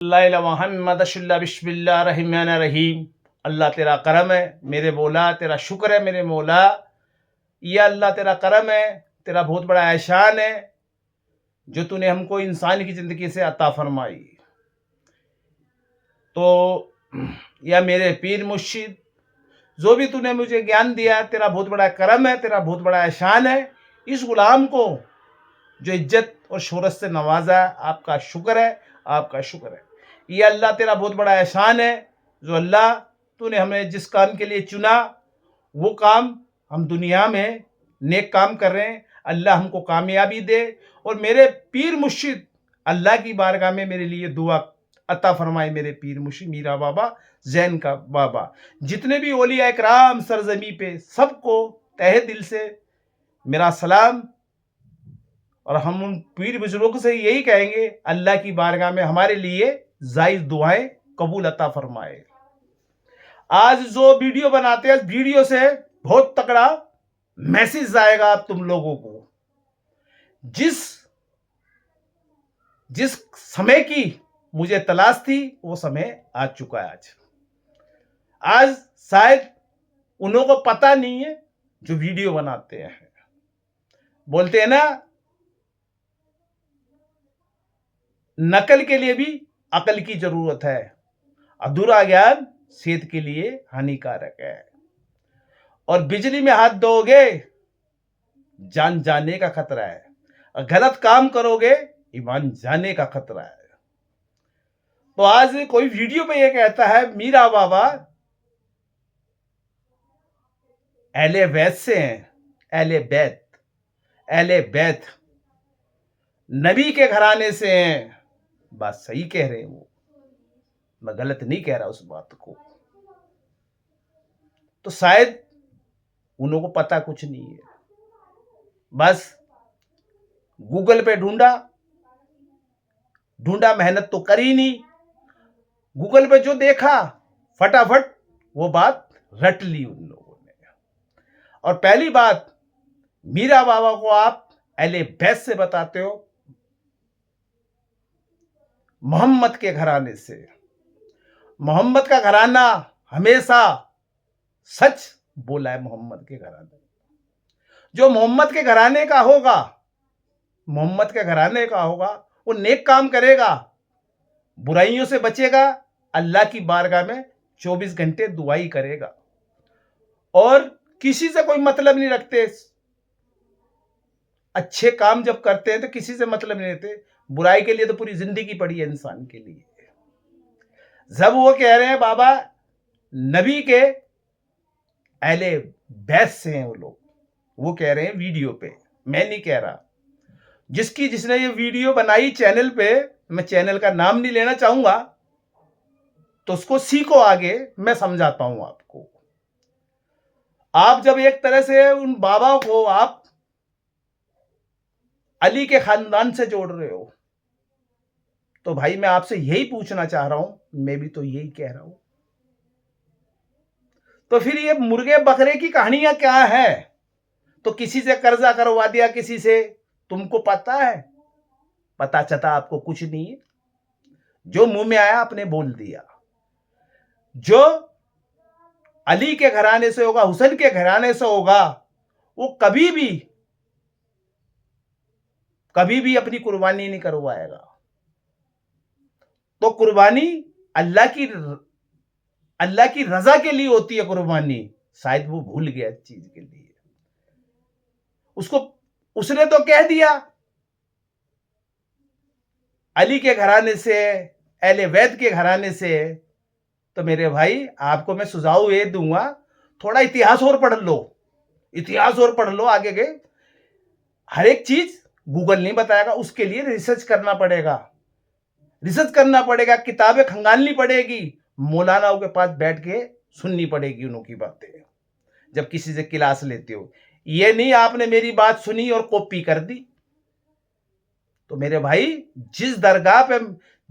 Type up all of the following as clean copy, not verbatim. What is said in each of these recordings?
बिस्मिल्लाहिर्रहमानिर्रहीम। अल्लाह तेरा करम है मेरे मौला, तेरा शुक्र है मेरे मौला। या अल्लाह तेरा करम है, तेरा बहुत बड़ा एहसान है जो तूने हमको इंसान की ज़िंदगी से अता फरमाई। तो या मेरे पीर मुर्शिद, जो भी तूने मुझे ज्ञान दिया, तेरा बहुत बड़ा करम है, तेरा बहुत बड़ा एहसान है। इस गुलाम को जो इज्जत और शोहरत से नवाजा है, आपका शुक्र है, आपका शुक्र है। ये अल्लाह तेरा बहुत बड़ा एहसान है जो अल्लाह तूने हमें जिस काम के लिए चुना, वो काम हम दुनिया में नेक काम कर रहे हैं। अल्लाह हमको कामयाबी दे और मेरे पीर मुर्शिद अल्लाह की बारगाह में मेरे लिए दुआ अता फरमाए। मेरे पीर मुर्शिद मीरा बाबा, जैन का बाबा, जितने भी औलिया इकराम सरजमी पे, सबको तहे दिल से मेरा सलाम। और हम उन पीर बुजुर्गों से यही कहेंगे, अल्लाह की बारगाह में हमारे लिए जायज दुआएं कबूल अता फरमाए। आज जो वीडियो बनाते हैं, वीडियो से बहुत तगड़ा मैसेज आएगा आप तुम लोगों को। जिस समय की मुझे तलाश थी, वो समय आ चुका है। आज शायद उन्हों को पता नहीं है जो वीडियो बनाते हैं। बोलते हैं ना, नकल के लिए भी अकल की जरूरत है, अधूरा ज्ञान सेहत के लिए हानिकारक है। और बिजली में हाथ दोगे, जान जाने का खतरा है। और गलत काम करोगे, ईमान जाने का खतरा है। तो आज कोई वीडियो में यह कहता है मीरा बाबा अहले बैत से हैं, अहले बैत नबी के घराने से हैं। बात सही कह रहे हैं वो, मैं गलत नहीं कह रहा उस बात को। तो शायद उन को पता कुछ नहीं है, बस गूगल पे ढूंढा, मेहनत तो करी नहीं, गूगल पे जो देखा फटाफट वो बात रट ली उन लोगों ने। और पहली बात, मीरा बाबा को आप अहले बैत से बताते हो, मोहम्मद के घराने से। मोहम्मद का घराना हमेशा सच बोला है। मोहम्मद के घराने, जो मोहम्मद के घराने का होगा, मोहम्मद के घराने का होगा, वो नेक काम करेगा, बुराइयों से बचेगा, अल्लाह की बारगाह में 24 घंटे दुआई करेगा और किसी से कोई मतलब नहीं रखते। अच्छे काम जब करते हैं तो किसी से मतलब नहीं रहते, बुराई के लिए तो पूरी जिंदगी पड़ी है इंसान के लिए। जब वो कह रहे हैं बाबा नबी के अहले बैत से हैं वो लोग, वो कह रहे हैं वीडियो पे, मैं नहीं कह रहा। जिसने ये वीडियो बनाई चैनल पे, मैं चैनल का नाम नहीं लेना चाहूंगा, तो उसको सीखो, आगे मैं समझाता हूं आपको। आप जब एक तरह से उन बाबा को आप अली के खानदान से जोड़ रहे हो, तो भाई मैं आपसे यही पूछना चाह रहा हूं, मैं भी तो यही कह रहा हूं, तो फिर ये मुर्गे बकरे की कहानियां क्या है? तो किसी से कर्जा करवा दिया, किसी से, तुमको पता है? पता चता आपको कुछ नहीं है। जो मुंह में आया आपने बोल दिया। जो अली के घराने से होगा, हुसैन के घराने से होगा, वो कभी भी अपनी कुर्बानी नहीं करवाएगा। तो कुर्बानी अल्लाह की रजा के लिए होती है कुर्बानी। शायद वो भूल गया इस चीज के लिए। उसने तो कह दिया अली के घराने से, अहले बैत के घराने से। तो मेरे भाई आपको मैं सुझाव ये दूंगा, थोड़ा इतिहास और पढ़ लो, इतिहास और पढ़ लो आगे के। हर एक चीज गूगल नहीं बताएगा, उसके लिए रिसर्च करना पड़ेगा, किताबें खंगालनी पड़ेगी, मौलानाओं के पास बैठ के सुननी पड़ेगी उनकी बातें जब किसी से क्लास लेते हो। ये नहीं आपने मेरी बात सुनी और कॉपी कर दी। तो मेरे भाई, जिस दरगाह पे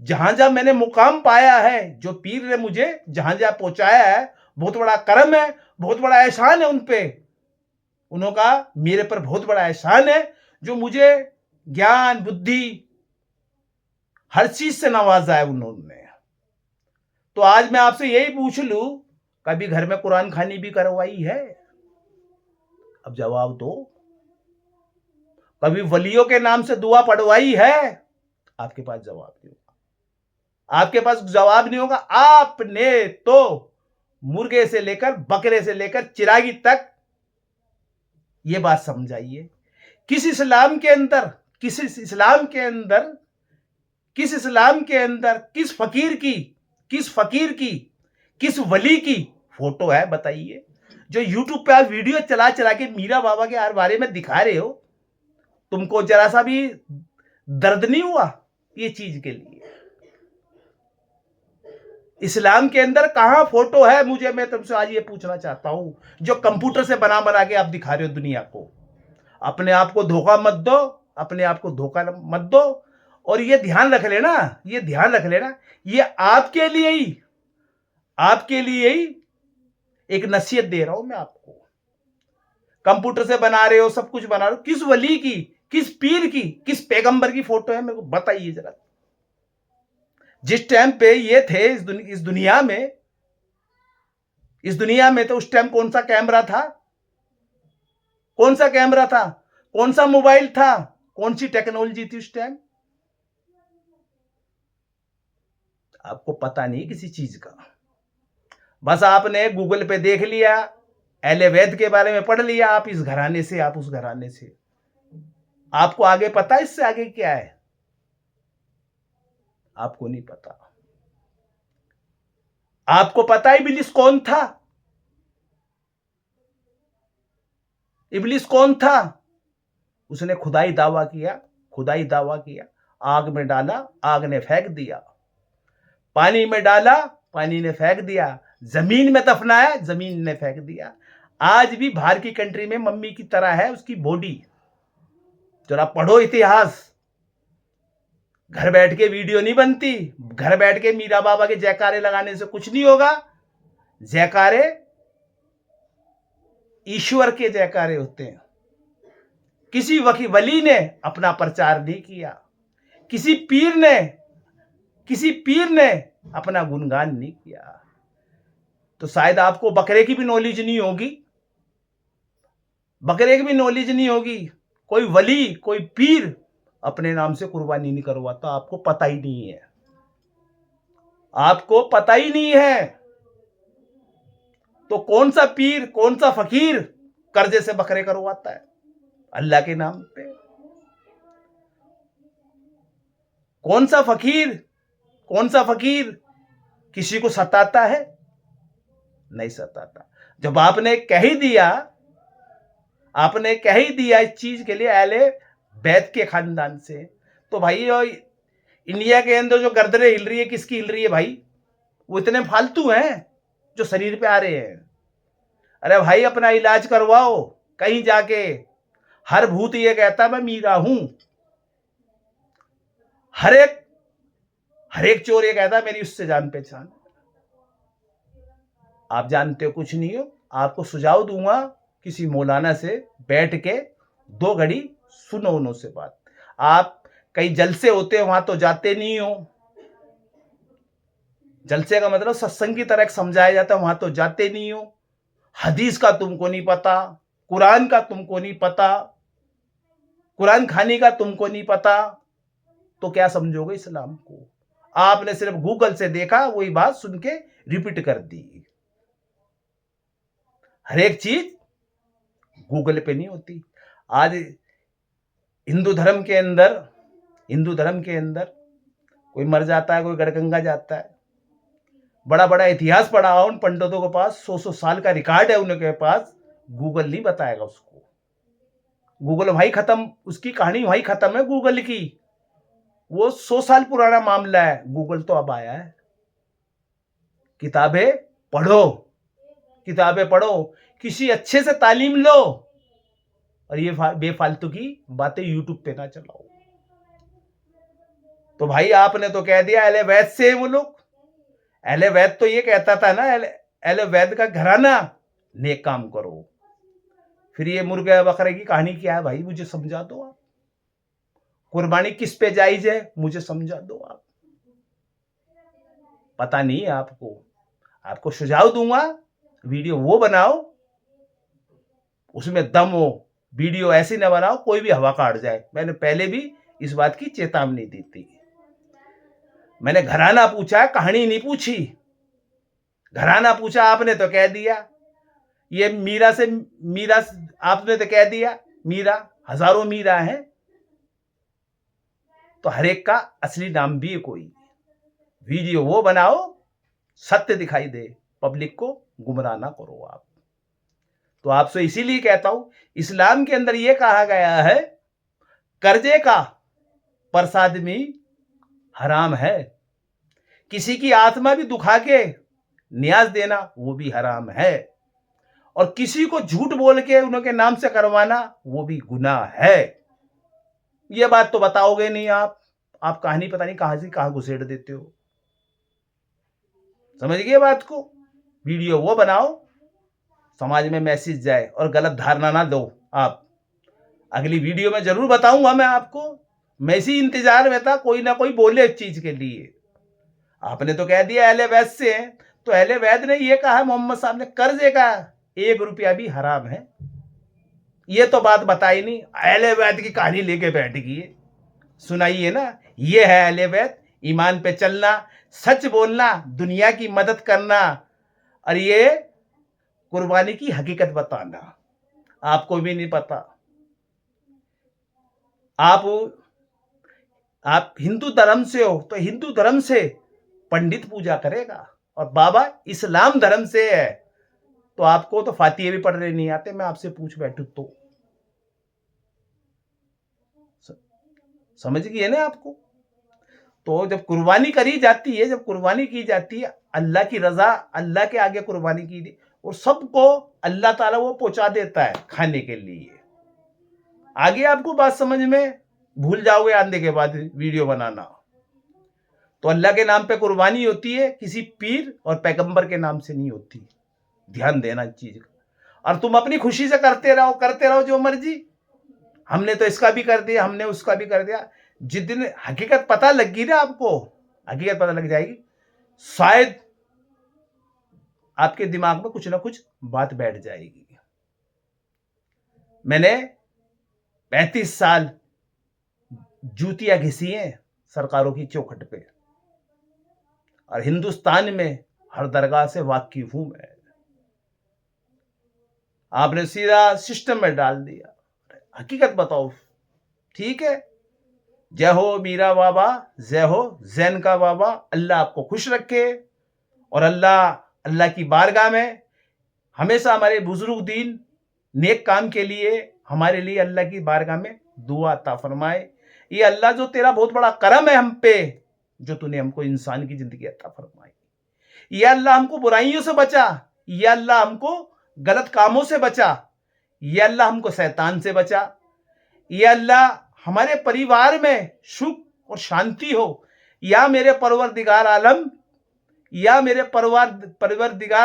जहां मैंने मुकाम पाया है, जो पीर ने मुझे जहां पहुंचाया है, बहुत बड़ा करम है, बहुत बड़ा एहसान है उन पे। उनका मेरे पर बहुत बड़ा एहसान है, जो मुझे ज्ञान बुद्धि हर चीज से नवाजा है उन्होंने। तो आज मैं आपसे यही पूछ लूं, कभी घर में कुरान खानी भी करवाई है? अब जवाब दो। कभी वलियों के नाम से दुआ पढ़वाई है? आपके पास जवाब नहीं होगा, आपके पास जवाब नहीं होगा। आपने तो मुर्गे से लेकर बकरे से लेकर चिरागी तक, ये बात समझाइए, किस इस्लाम के अंदर, किस इस्लाम के अंदर, किस इस्लाम के अंदर किस फकीर की, किस फकीर की, किस वली की फोटो है बताइए? जो यूट्यूब पे आप वीडियो चला चला के मीरा बाबा के बारे में दिखा रहे हो, तुमको जरा सा भी दर्द नहीं हुआ ये चीज के लिए? इस्लाम के अंदर कहां फोटो है, मुझे, मैं तुमसे आज ये पूछना चाहता हूं, जो कंप्यूटर से बना बना के आप दिखा रहे हो दुनिया को? अपने आप को धोखा मत दो, अपने आप को धोखा मत दो। और ये ध्यान रख लेना, ये ध्यान रख लेना, ये आपके लिए ही, आपके लिए ही एक नसीहत दे रहा हूं मैं आपको। कंप्यूटर से बना रहे हो, सब कुछ बना रहे हो, किस वली की, किस पीर की, किस पैगंबर की फोटो है, मेरे को बताइए जरा। जिस टाइम पे ये थे इस दुनिया में, इस दुनिया में, तो उस टाइम कौन सा कैमरा था, कौन सा कैमरा था, कौन सा मोबाइल था, कौन सी टेक्नोलॉजी थी उस टाइम? आपको पता नहीं किसी चीज का। बस आपने गूगल पे देख लिया, अहले वैद के बारे में पढ़ लिया, आप इस घराने से, आप उस घराने से, आपको आगे पता है इससे आगे क्या है? आपको नहीं पता। आपको पता है इब्लिस कौन था? इब्लिस कौन था? उसने खुदाई दावा किया, खुदाई दावा किया, आग में डाला, आग ने फेंक दिया, पानी में डाला, पानी ने फेंक दिया, जमीन में दफनाया, जमीन ने फेंक दिया। आज भी बाहर की कंट्री में मम्मी की तरह है उसकी बॉडी। जरा पढ़ो इतिहास। घर बैठ के वीडियो नहीं बनती, घर बैठ के मीरा बाबा के जयकारे लगाने से कुछ नहीं होगा। जयकारे ईश्वर के जयकारे होते हैं। किसी वली ने अपना प्रचार नहीं किया, किसी पीर ने अपना गुणगान नहीं किया। तो शायद आपको बकरे की भी नॉलेज नहीं होगी, बकरे की भी नॉलेज नहीं होगी। कोई वली, कोई पीर अपने नाम से कुर्बानी नहीं करवाता, आपको पता ही नहीं है, आपको पता ही नहीं है। तो कौन सा पीर, कौन सा फकीर कर्जे से बकरे करवाता है अल्लाह के नाम पे? कौन सा फकीर, कौन सा फकीर किसी को सताता है? नहीं सताता। जब आपने कह ही दिया, आपने कह ही दिया इस चीज के लिए अहले बैत के खानदान से, तो भाई इंडिया के अंदर जो गर्दनें हिल रही है, किसकी हिल रही है भाई? वो इतने फालतू हैं जो शरीर पे आ रहे हैं। अरे भाई अपना इलाज करवाओ कहीं जाके। हर भूत ये कहता मैं मीरा हूं, हर एक चोर ये कहता मेरी उससे जान पहचान। आप जानते हो कुछ नहीं हो। आपको सुझाव दूंगा, किसी मौलाना से बैठ के 2 घड़ी सुनो उन्हों से बात। आप कई जलसे होते हो वहां तो जाते नहीं हो, जलसे का मतलब सत्संग की तरह समझाया जाता है, वहां तो जाते नहीं हो। हदीस का तुमको नहीं पता, कुरान का तुमको नहीं पता, कुरान खानी का तुमको नहीं पता, तो क्या समझोगे इस्लाम को? आपने सिर्फ गूगल से देखा, वही बात सुन के रिपीट कर दी। हर एक चीज गूगल पे नहीं होती। आज हिंदू धर्म के अंदर कोई मर जाता है, कोई गढ़गंगा जाता है, बड़ा बड़ा इतिहास पढ़ा हो उन पंडितों के पास, 100 साल का रिकॉर्ड है उनके पास, गूगल नहीं बताएगा उसको। गूगल वहीं खत्म, उसकी कहानी वहीं खत्म है गूगल की। वो 100 साल पुराना मामला है, गूगल तो अब आया है। किताबें पढ़ो, किताबें पढ़ो, किसी अच्छे से तालीम लो, और ये बेफालतू की बातें यूट्यूब पे ना चलाओ। तो भाई आपने तो कह दिया अहले वैद से वो लोग। अहले वैद तो ये कहता था ना, अहले वैद का घराना, नेक काम करो। फिर ये मुर्गे बकरे की कहानी क्या है भाई? मुझे समझा दो आप। कुर्बानी किस पे जायज है? मुझे समझा दो आप। पता नहीं है आपको। आपको सुझाव दूंगा, वीडियो वो बनाओ उसमें दम हो, वीडियो ऐसी न बनाओ कोई भी हवा काट जाए। मैंने पहले भी इस बात की चेतावनी दी थी। मैंने घराना पूछा, कहानी नहीं पूछी। घराना पूछा आपने तो कह दिया ये मीरा आपने तो कह दिया मीरा, हजारों मीरा हैं, तो हर एक का असली नाम भी है कोई। वीडियो वो बनाओ सत्य दिखाई दे, पब्लिक को गुमराह ना करो आप। तो आपसे इसीलिए कहता हूं, इस्लाम के अंदर यह कहा गया है कर्जे का प्रसाद में हराम है, किसी की आत्मा भी दुखा के न्याज देना वो भी हराम है, और किसी को झूठ बोल के उनके नाम से करवाना वो भी गुनाह है। ये बात तो बताओगे नहीं आप कहानी पता नहीं कहां से कहां घुसेड़ देते हो। समझ गए बात को? वीडियो वो बनाओ समाज में मैसेज जाए और गलत धारणा ना दो आप। अगली वीडियो में जरूर बताऊंगा मैं आपको। मैं इसी इंतजार में था कोई ना कोई बोले इस चीज के लिए। आपने तो कह दिया अहले वैद से है, तो अहले वैद ने ये कहा मोहम्मद साहब ने कर्जे का 1 रुपया भी हराम है। ये तो बात बताई नहीं, अहले वैद की कहानी लेके बैठ गई। सुनाइए ना, ये है अहले वैद, ईमान पे चलना, सच बोलना, दुनिया की मदद करना, और ये कुर्बानी की हकीकत बताना। आपको भी नहीं पता। आप हिंदू धर्म से हो तो हिंदू धर्म से पंडित पूजा करेगा, और बाबा इस्लाम धर्म से है तो आपको तो फातिहे भी पढ़ने नहीं आते। मैं आपसे पूछ बैठू तो समझ गई है ना आपको? तो जब कुर्बानी करी जाती है, जब कुर्बानी की जाती है, अल्लाह की रजा, अल्लाह के आगे कुर्बानी की, और सबको अल्लाह ताला वो पहुंचा देता है खाने के लिए। आगे आपको बात समझ में, भूल जाओगे आने के बाद वीडियो बनाना। तो अल्लाह के नाम पे कुर्बानी होती है, किसी पीर और पैगंबर के नाम से नहीं होती। ध्यान देना इस चीज का। और तुम अपनी खुशी से करते रहो जो मर्जी। हमने तो इसका भी कर दिया, हमने उसका भी कर दिया। जिस दिन हकीकत पता लगी ना आपको, हकीकत पता लग जाएगी, शायद आपके दिमाग में कुछ ना कुछ बात बैठ जाएगी। मैंने 35 साल जूतियां घिसी हैं सरकारों की चौखट पे, और हिंदुस्तान में हर दरगाह से वाकिफ हूं मैं। आपने सीधा सिस्टम में डाल दिया। हकीकत बताओ, ठीक है? जय हो मीरा बाबा, जय हो जैन का बाबा। अल्लाह आपको खुश रखे, और अल्लाह की बारगाह में हमेशा हमारे बुजुर्ग दीन नेक काम के लिए हमारे लिए अल्लाह की बारगाह में दुआ अता फरमाए। ये अल्लाह जो तेरा बहुत बड़ा करम है हम पे, जो तूने हमको इंसान की जिंदगी अता फरमाई। ये अल्लाह हमको बुराइयों से बचा, ये अल्लाह हमको गलत कामों से बचा, ये अल्लाह हमको शैतान से बचा, ये अल्लाह हमारे परिवार में सुख और शांति हो। या मेरे परवरदिगार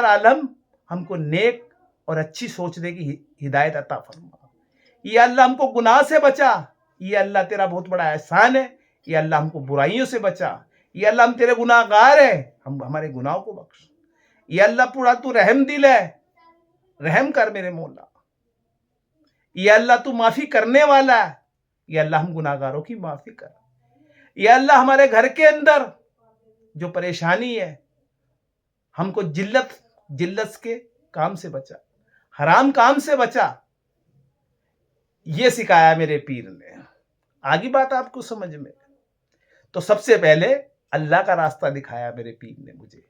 आलम हमको नेक और अच्छी सोचने की हिदायत अता फरमा। ये अल्लाह हमको गुनाह से बचा, ये अल्लाह तेरा बहुत बड़ा एहसान है। ये अल्लाह हमको बुराइयों से बचा, ये अल्लाह हम तेरे गुनाहगार है, हम हमारे गुनाहों को बख्श। ये अल्लाह पूरा तू रहम दिल है, रहम कर मेरे मौला। ये अल्लाह तू माफी करने वाला है, ये अल्लाह हम गुनाहगारों की माफी कर। ये अल्लाह हमारे घर के अंदर जो परेशानी है, हमको जिल्लत के काम से बचा, हराम काम से बचा। ये सिखाया मेरे पीर ने। आगे बात आपको समझ में? तो सबसे पहले अल्लाह का रास्ता दिखाया मेरे पीर ने मुझे,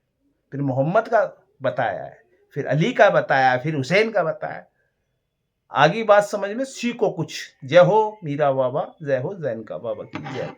फिर मोहम्मद का बताया है, फिर अली का बताया, फिर हुसैन का बताया। आगे बात समझ में सीखो कुछ। जय हो मीरा बाबा, जय हो जैन का बाबा की जय।